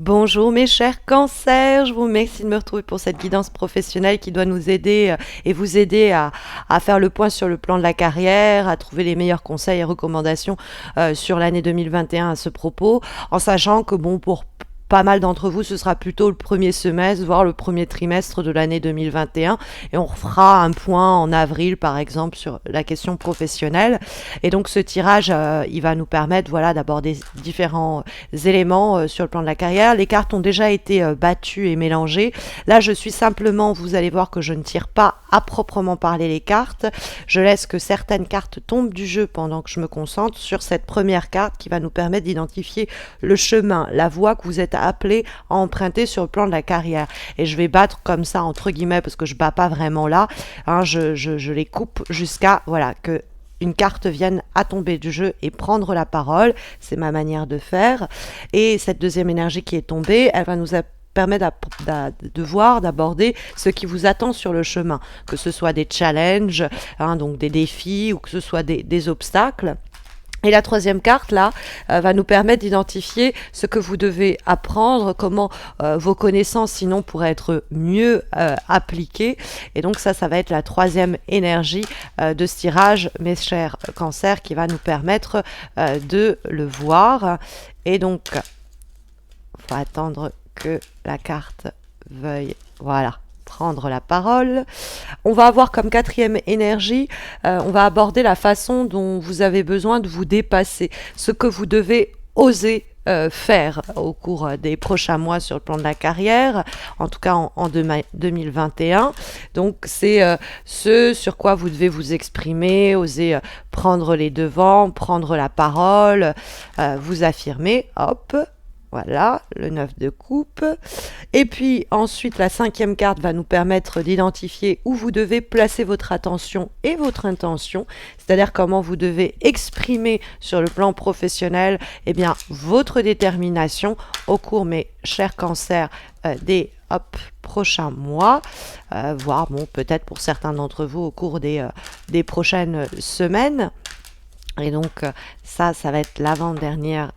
Bonjour mes chers cancers, je vous remercie de me retrouver pour cette guidance professionnelle qui doit nous aider et vous aider à faire le point sur le plan de la carrière, à trouver les meilleurs conseils et recommandations sur l'année 2021 à ce propos, en sachant que bon, pour pas mal d'entre vous, ce sera plutôt le premier semestre, voire le premier trimestre de l'année 2021. Et on fera un point en avril, par exemple, sur la question professionnelle. Et donc, ce tirage, il va nous permettre voilà, d'aborder différents éléments sur le plan de la carrière. Les cartes ont déjà été battues et mélangées. Là, je suis simplement, vous allez voir que je ne tire pas à proprement parler les cartes. Je laisse que certaines cartes tombent du jeu pendant que je me concentre sur cette première carte qui va nous permettre d'identifier le chemin, la voie que vous êtes appelé à emprunter sur le plan de la carrière. Et je vais battre comme ça, entre guillemets, parce que je bats pas vraiment là. Hein, je les coupe jusqu'à, voilà, que une carte vienne à tomber du jeu et prendre la parole. C'est ma manière de faire. Et cette deuxième énergie qui est tombée, elle va nous permettre de voir, d'aborder ce qui vous attend sur le chemin, que ce soit des challenges, hein, donc des défis, ou que ce soit des obstacles. Et la troisième carte, là, va nous permettre d'identifier ce que vous devez apprendre, comment vos connaissances, sinon, pourraient être mieux appliquées. Et donc, ça va être la troisième énergie de ce tirage, mes chers cancers, qui va nous permettre de le voir. Et donc, il faut attendre que la carte veuille, voilà, prendre la parole. On va avoir comme quatrième énergie, on va aborder la façon dont vous avez besoin de vous dépasser, ce que vous devez oser faire au cours des prochains mois sur le plan de la carrière, en tout cas en 2021. Donc c'est ce sur quoi vous devez vous exprimer, oser prendre les devants, prendre la parole, vous affirmer, hop. Voilà, le 9 de coupe. Et puis ensuite, la cinquième carte va nous permettre d'identifier où vous devez placer votre attention et votre intention, c'est-à-dire comment vous devez exprimer sur le plan professionnel votre détermination au cours, mes chers cancers, des prochains mois, voire peut-être pour certains d'entre vous au cours des prochaines semaines. Et donc, ça va être l'avant-dernière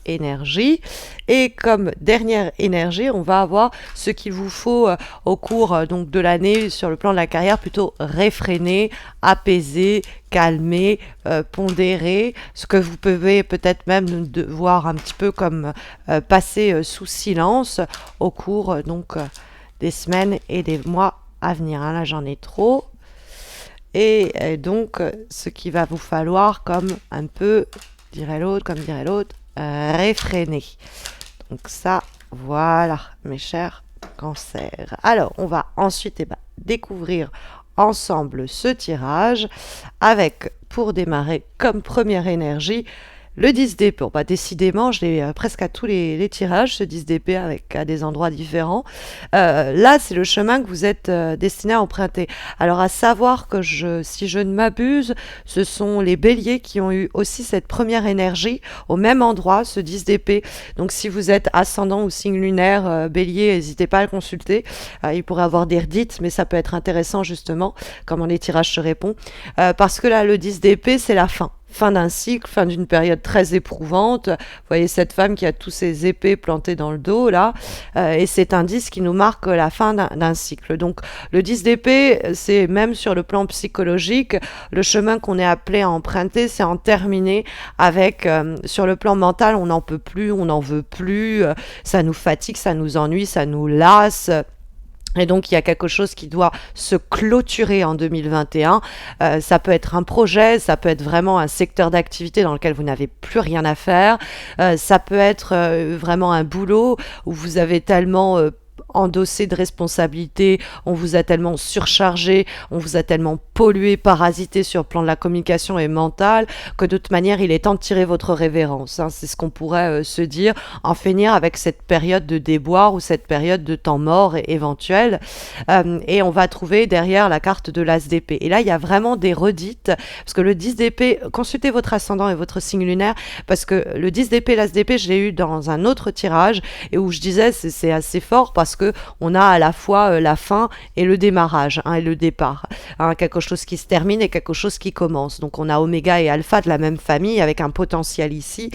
énergie. Et comme dernière énergie, on va avoir ce qu'il vous faut au cours donc de l'année sur le plan de la carrière, plutôt réfréner, apaiser, calmer, pondérer, ce que vous pouvez peut-être même voir un petit peu comme passer sous silence au cours des semaines et des mois à venir. Là, j'en ai trop. Et donc, ce qu'il va vous falloir comme un peu, dirait l'autre, réfréner. Donc ça, voilà, mes chers cancers. Alors, on va ensuite découvrir ensemble ce tirage avec, pour démarrer, comme première énergie, le 10 d'épée. Décidément, je l'ai presque à tous les tirages, ce 10 d'épée à des endroits différents. Là, c'est le chemin que vous êtes destiné à emprunter. Alors, à savoir que si je ne m'abuse, ce sont les béliers qui ont eu aussi cette première énergie au même endroit, ce 10 d'épée. Donc, si vous êtes ascendant ou signe lunaire bélier, n'hésitez pas à le consulter. Il pourrait avoir des redites, mais ça peut être intéressant justement, comment les tirages se répondent. Parce que là, le 10 d'épée, c'est la fin. Fin d'un cycle, fin d'une période très éprouvante. Vous voyez cette femme qui a tous ses épées plantées dans le dos, là. Et c'est un 10 qui nous marque la fin d'un cycle. Donc, le 10 d'épée, c'est même sur le plan psychologique, le chemin qu'on est appelé à emprunter, c'est en terminer avec, sur le plan mental, on n'en peut plus, on n'en veut plus, ça nous fatigue, ça nous ennuie, ça nous lasse. Et donc, il y a quelque chose qui doit se clôturer en 2021. Ça peut être un projet, ça peut être vraiment un secteur d'activité dans lequel vous n'avez plus rien à faire. Ça peut être vraiment un boulot où vous avez tellement endossé de responsabilités, on vous a tellement surchargé, on vous a tellement pollué, parasité sur le plan de la communication et mentale, que de toute manière, il est temps de tirer votre révérence. C'est ce qu'on pourrait se dire, en finir avec cette période de déboire ou cette période de temps mort éventuelle. Et on va trouver derrière la carte de l'as d'épée. Et là, il y a vraiment des redites, parce que le 10 d'épée, consultez votre ascendant et votre signe lunaire, parce que le 10 d'épée, l'as d'épée, je l'ai eu dans un autre tirage, et où je disais, c'est assez fort, parce que on a à la fois la fin et le démarrage, et le départ, quelque chose qui se termine et quelque chose qui commence. Donc on a oméga et alpha de la même famille avec un potentiel ici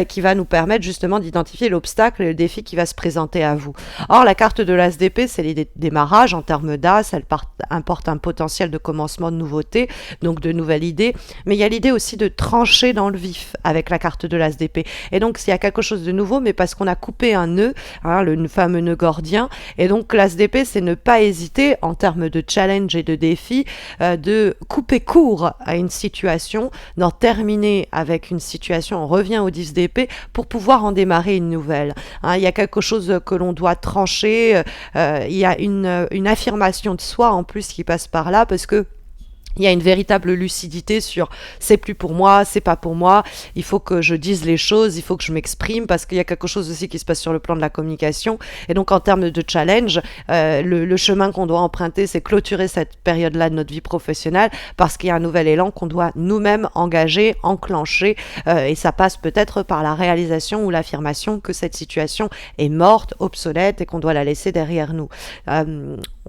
qui va nous permettre justement d'identifier l'obstacle et le défi qui va se présenter à vous. Or la carte de l'as d'épée, c'est les démarrages en termes d'as, elle importe un potentiel de commencement de nouveauté, donc de nouvelles idées, mais il y a l'idée aussi de trancher dans le vif avec la carte de l'as d'épée. Et donc s'il y a quelque chose de nouveau, mais parce qu'on a coupé un nœud, le fameux nœud gordien, et donc l'as d'épée, c'est ne pas hésiter en termes de challenge et de défi, de couper court à une situation, d'en terminer avec une situation, on revient au 10 d'épée pour pouvoir en démarrer une nouvelle. Il y a quelque chose que l'on doit trancher, il y a une affirmation de soi en plus qui passe par là, parce que il y a une véritable lucidité sur c'est plus pour moi, c'est pas pour moi, il faut que je dise les choses, il faut que je m'exprime, parce qu'il y a quelque chose aussi qui se passe sur le plan de la communication. Et donc en termes de challenge, le chemin qu'on doit emprunter, c'est clôturer cette période-là de notre vie professionnelle, parce qu'il y a un nouvel élan qu'on doit nous-mêmes engager, enclencher, et ça passe peut-être par la réalisation ou l'affirmation que cette situation est morte, obsolète, et qu'on doit la laisser derrière nous.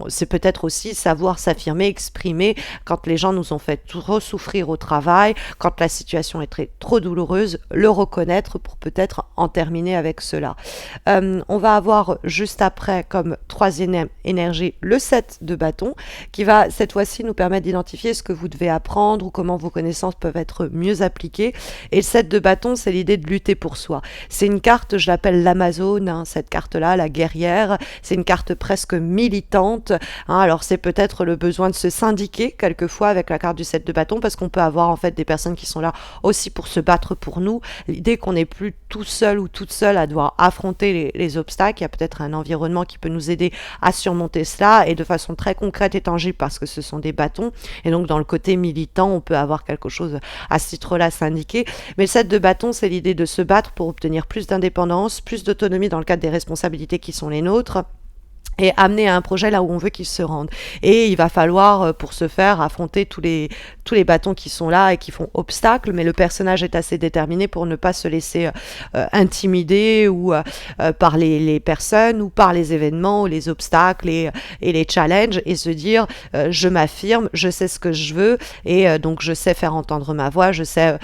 C'est peut-être aussi savoir s'affirmer, exprimer quand les gens nous ont fait trop souffrir au travail, quand la situation est trop douloureuse, le reconnaître pour peut-être en terminer avec cela. On va avoir juste après comme troisième énergie le 7 de bâton qui va cette fois-ci nous permettre d'identifier ce que vous devez apprendre ou comment vos connaissances peuvent être mieux appliquées. Et le 7 de bâton, c'est l'idée de lutter pour soi. C'est une carte, je l'appelle l'Amazone, cette carte-là, la guerrière. C'est une carte presque militante. Alors c'est peut-être le besoin de se syndiquer quelquefois avec la carte du 7 de bâton, parce qu'on peut avoir en fait des personnes qui sont là aussi pour se battre pour nous. L'idée qu'on n'est plus tout seul ou toute seule à devoir affronter les obstacles, il y a peut-être un environnement qui peut nous aider à surmonter cela, et de façon très concrète et tangible, parce que ce sont des bâtons. Et donc dans le côté militant, on peut avoir quelque chose à ce titre-là syndiqué. Mais le 7 de bâton, c'est l'idée de se battre pour obtenir plus d'indépendance, plus d'autonomie dans le cadre des responsabilités qui sont les nôtres, et amener à un projet là où on veut qu'il se rende. Et il va falloir, pour ce faire, affronter tous les bâtons qui sont là et qui font obstacle, mais le personnage est assez déterminé pour ne pas se laisser intimider ou par les personnes ou par les événements ou les obstacles et les challenges, et se dire je m'affirme, je sais ce que je veux, et donc je sais faire entendre ma voix, je sais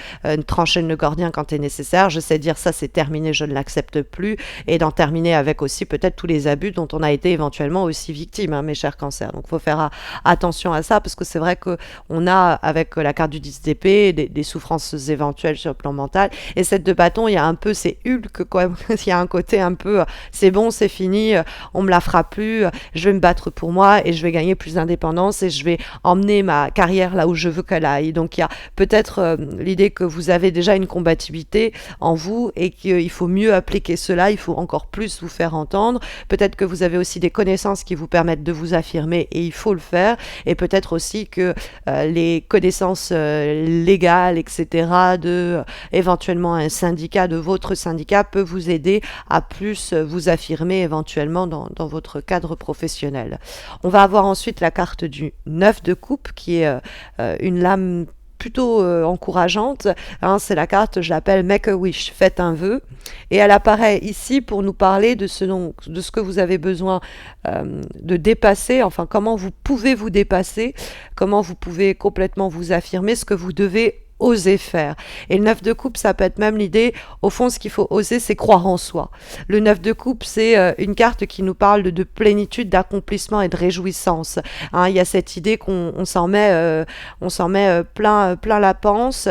trancher le nœud gordien quand c'est nécessaire, je sais dire ça c'est terminé, je ne l'accepte plus, et d'en terminer avec aussi peut-être tous les abus dont on a été éventuellement aussi victime, mes chers cancers. Donc il faut faire attention à ça, parce que c'est vrai qu'on a avec la carte du 10 d'épée des souffrances éventuelles sur le plan mental, et cette de bâton, il y a un peu, c'est Hulk quoi, il y a un côté un peu c'est bon, c'est fini, on me la fera plus, je vais me battre pour moi et je vais gagner plus d'indépendance et je vais emmener ma carrière là où je veux qu'elle aille. Donc il y a peut-être l'idée que vous avez déjà une combativité en vous et qu'il faut mieux appliquer cela, il faut encore plus vous faire entendre. Peut-être que vous avez aussi des connaissances qui vous permettent de vous affirmer et il faut le faire, et peut-être aussi que les connaissances légales, etc., de éventuellement un syndicat, de votre syndicat, peut vous aider à plus vous affirmer éventuellement dans votre cadre professionnel. On va avoir ensuite la carte du 9 de coupe qui est une lame plutôt encourageante, c'est la carte, je l'appelle Make a Wish, faites un vœu, et elle apparaît ici pour nous parler de ce que vous avez besoin de dépasser, enfin comment vous pouvez vous dépasser, comment vous pouvez complètement vous affirmer, ce que vous devez oser faire. Et le 9 de coupe, ça peut être même l'idée, au fond, ce qu'il faut oser, c'est croire en soi. Le 9 de coupe, c'est une carte qui nous parle de plénitude, d'accomplissement et de réjouissance. Il y a cette idée qu'on s'en met, plein la panse.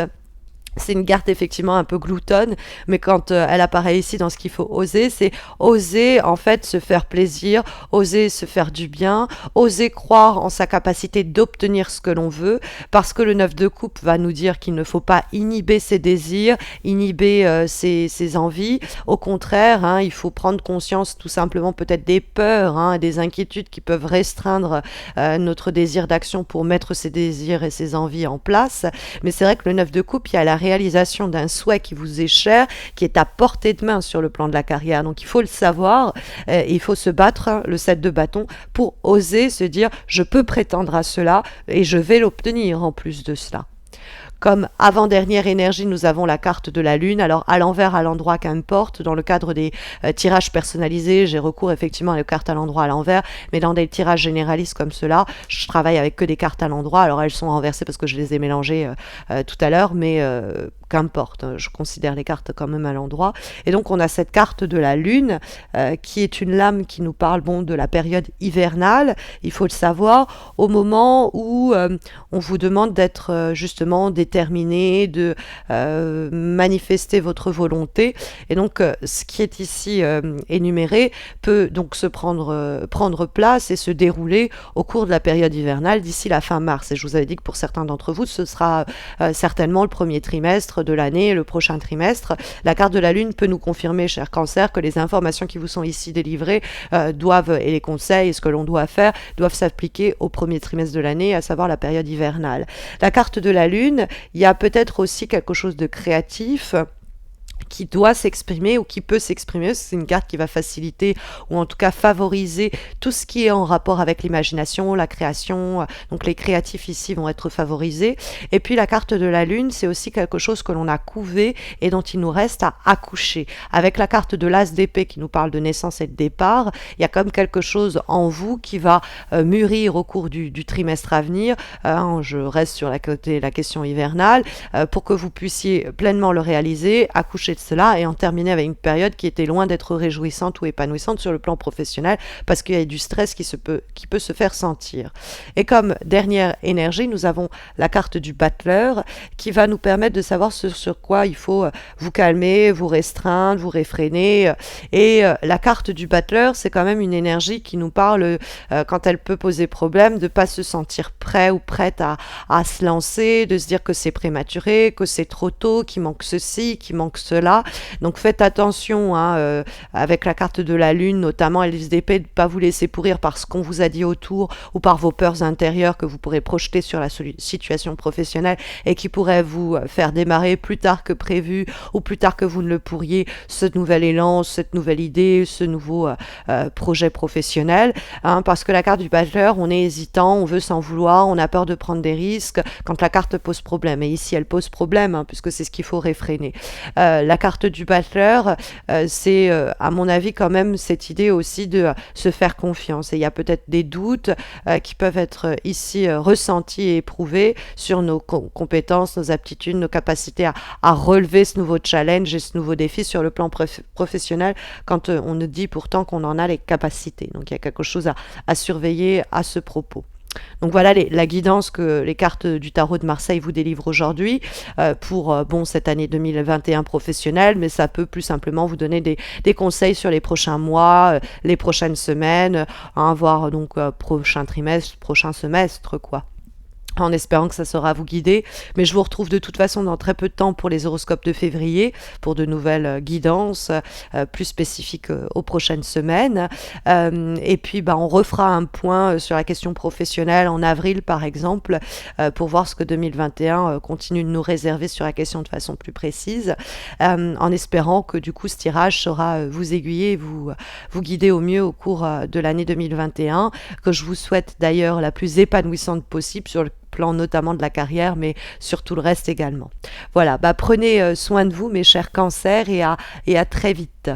C'est une carte effectivement un peu gloutonne, mais quand elle apparaît ici dans ce qu'il faut oser, c'est oser en fait se faire plaisir, oser se faire du bien, oser croire en sa capacité d'obtenir ce que l'on veut, parce que le 9 de coupe va nous dire qu'il ne faut pas inhiber ses désirs, inhiber ses envies. Au contraire, il faut prendre conscience tout simplement peut-être des peurs, des inquiétudes qui peuvent restreindre notre désir d'action pour mettre ses désirs et ses envies en place. Mais c'est vrai que le 9 de coupe, il y a la réalisation d'un souhait qui vous est cher, qui est à portée de main sur le plan de la carrière. Donc il faut le savoir, il faut se battre, le 7 de bâton, pour oser se dire je peux prétendre à cela et je vais l'obtenir en plus de cela. Comme avant-dernière énergie, nous avons la carte de la Lune. Alors à l'envers, à l'endroit, qu'importe. Dans le cadre des tirages personnalisés, j'ai recours effectivement à la carte à l'endroit, à l'envers. Mais dans des tirages généralistes comme cela, je travaille avec que des cartes à l'endroit. Alors elles sont renversées parce que je les ai mélangées tout à l'heure, mais qu'importe, je considère les cartes quand même à l'endroit. Et donc on a cette carte de la Lune qui est une lame qui nous parle de la période hivernale, il faut le savoir, au moment où on vous demande d'être justement déterminé, de manifester votre volonté. Et donc ce qui est ici énuméré peut donc prendre place et se dérouler au cours de la période hivernale d'ici la fin mars. Et je vous avais dit que pour certains d'entre vous, ce sera certainement le premier trimestre de l'année, le prochain trimestre. La carte de la Lune peut nous confirmer, cher Cancer, que les informations qui vous sont ici délivrées et les conseils et ce que l'on doit faire doivent s'appliquer au premier trimestre de l'année, à savoir la période hivernale. La carte de la Lune, il y a peut-être aussi quelque chose de créatif qui doit s'exprimer ou qui peut s'exprimer. C'est une carte qui va faciliter ou en tout cas favoriser tout ce qui est en rapport avec l'imagination, la création. Donc les créatifs ici vont être favorisés. Et puis la carte de la Lune, c'est aussi quelque chose que l'on a couvé et dont il nous reste à accoucher. Avec la carte de l'As d'épée qui nous parle de naissance et de départ, il y a comme quelque chose en vous qui va mûrir au cours du trimestre à venir. Je reste sur la question hivernale pour que vous puissiez pleinement le réaliser, accoucher de cela et en terminer avec une période qui était loin d'être réjouissante ou épanouissante sur le plan professionnel parce qu'il y a du stress qui peut se faire sentir. Et comme dernière énergie, nous avons la carte du battleur qui va nous permettre de savoir sur quoi il faut vous calmer, vous restreindre, vous réfréner. Et la carte du battleur, c'est quand même une énergie qui nous parle, quand elle peut poser problème, de ne pas se sentir prêt ou prête à se lancer, de se dire que c'est prématuré, que c'est trop tôt, qu'il manque ceci, qu'il manque cela. Donc faites attention avec la carte de la Lune, notamment l'As d'épée, de ne pas vous laisser pourrir par ce qu'on vous a dit autour ou par vos peurs intérieures que vous pourrez projeter sur la situation professionnelle et qui pourraient vous faire démarrer plus tard que prévu ou plus tard que vous ne le pourriez, ce nouvel élan, cette nouvelle idée, ce nouveau projet professionnel. Parce que la carte du battleur, on est hésitant, on veut s'en vouloir, on a peur de prendre des risques quand la carte pose problème. Et ici, elle pose problème puisque c'est ce qu'il faut réfréner. La carte du battleur, c'est à mon avis quand même cette idée aussi de se faire confiance. Et il y a peut-être des doutes qui peuvent être ici ressentis et éprouvés sur nos compétences, nos aptitudes, nos capacités à relever ce nouveau challenge et ce nouveau défi sur le plan professionnel quand on nous dit pourtant qu'on en a les capacités. Donc il y a quelque chose à surveiller à ce propos. Donc voilà la guidance que les cartes du tarot de Marseille vous délivrent aujourd'hui pour cette année 2021 professionnelle, mais ça peut plus simplement vous donner des conseils sur les prochains mois, les prochaines semaines, voire donc prochain trimestre, prochain semestre, quoi. En espérant que ça saura vous guider. Mais je vous retrouve de toute façon dans très peu de temps pour les horoscopes de février, pour de nouvelles guidances plus spécifiques aux prochaines semaines. Et puis on refera un point sur la question professionnelle en avril par exemple, pour voir ce que 2021 continue de nous réserver sur la question de façon plus précise, en espérant que du coup ce tirage saura vous aiguiller et vous guider au mieux au cours de l'année 2021, que je vous souhaite d'ailleurs la plus épanouissante possible sur le plan notamment de la carrière, mais sur tout le reste également. Voilà, prenez soin de vous mes chers cancers et à très vite.